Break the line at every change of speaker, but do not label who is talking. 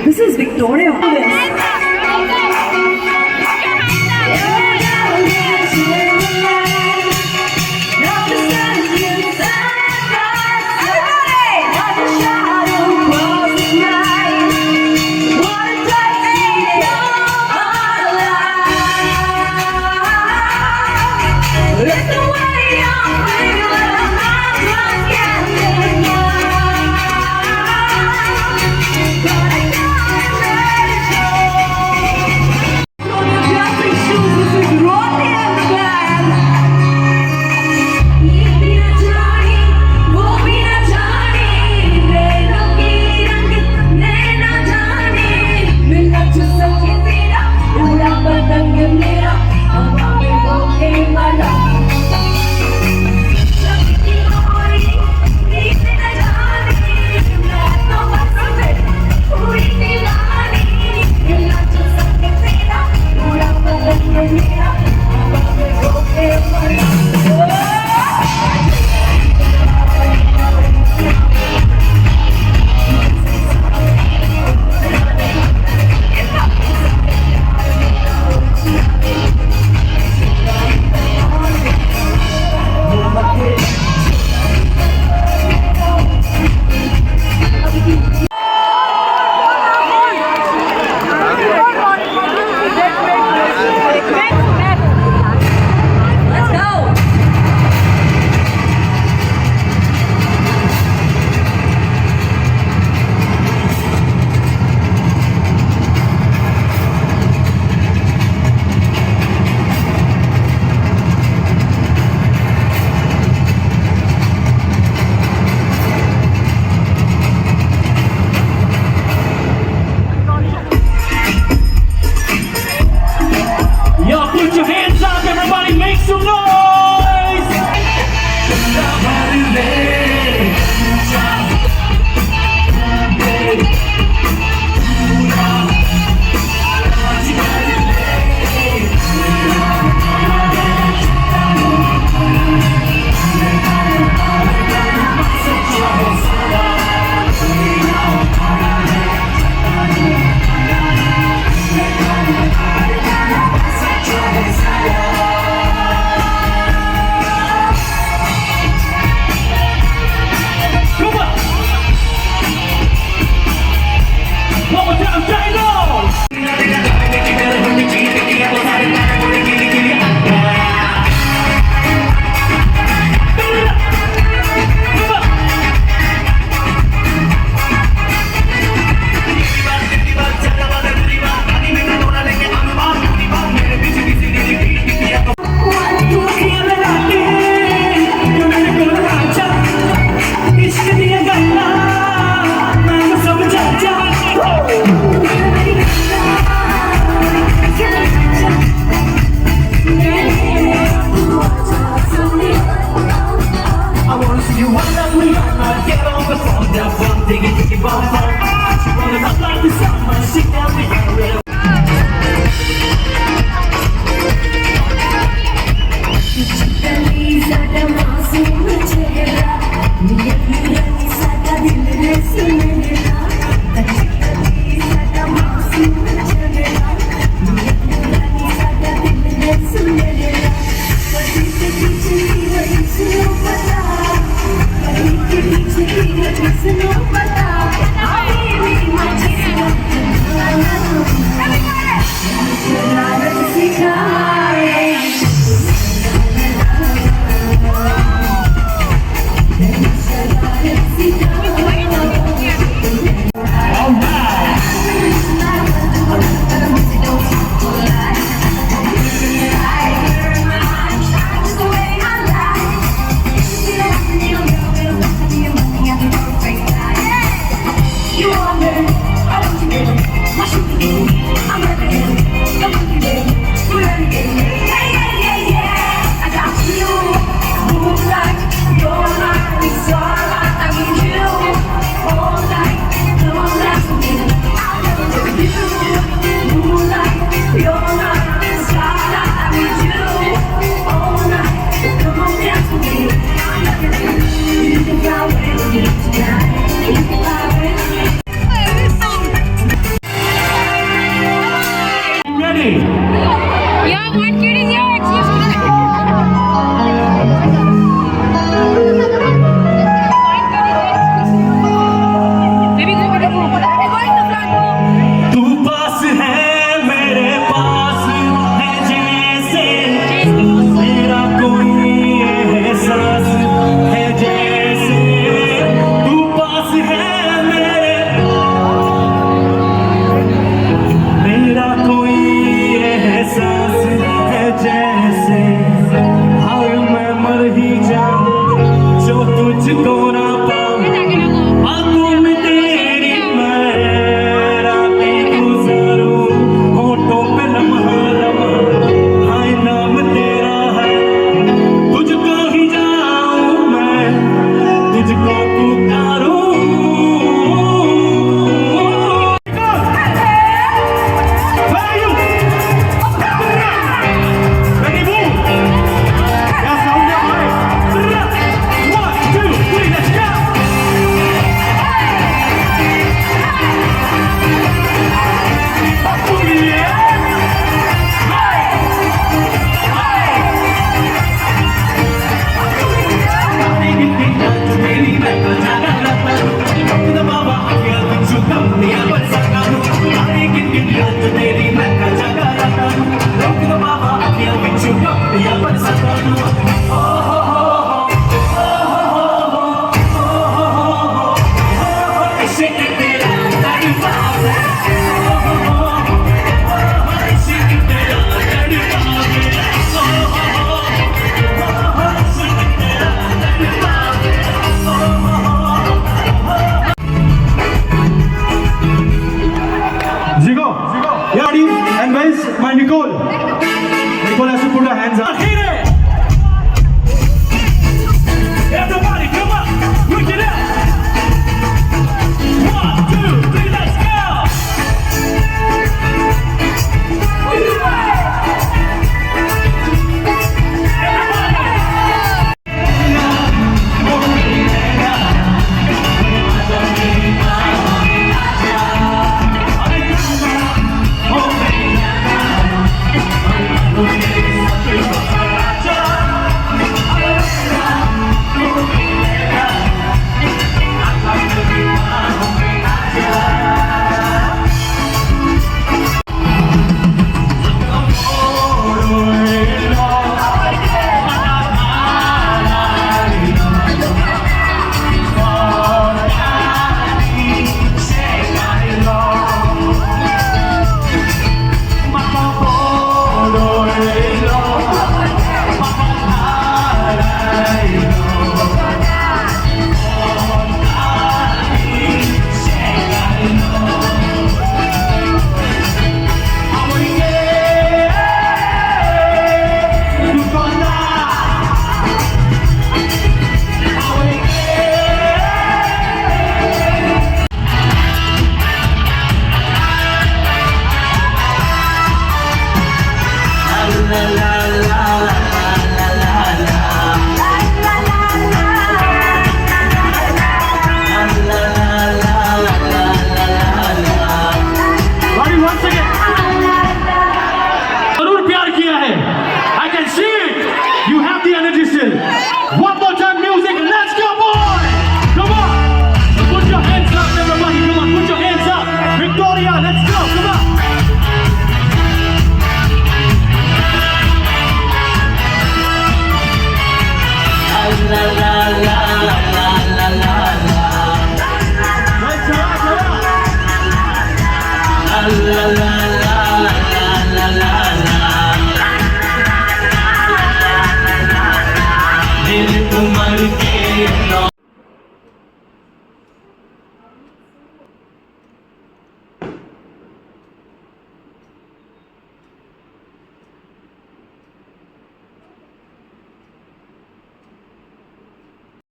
This is Victoria.
I'm ready, I'm ready,
Yeah, one kid is here. Excuse me. Baby, go. Baby, go in the front. Go.
तू पास है मेरे पास है जैसे मेरा कोई एहसास है जैसे तू पास है मेरा कोई एहसास है जैसे हाय मैं मर ही जाऊं जो तुझको ना पाऊं आंखों में तेरी मैं रातें गुजारूं होठों पे लम्हा लम्हा हाय नाम तेरा है तुझको ही जाऊं मैं तुझको पुकारूं And where's my Nicole? Nicole has to put her hands up. Hit it! Everybody, come on! Put it up! 1, 2, 3, let's go! One more time, music, let's go, boy! Come on! Put your hands up, everybody, come on, put your hands up! Victoria, let's go, come on! La la la la la la la. Let's go, la la la la la la. दिल उमर के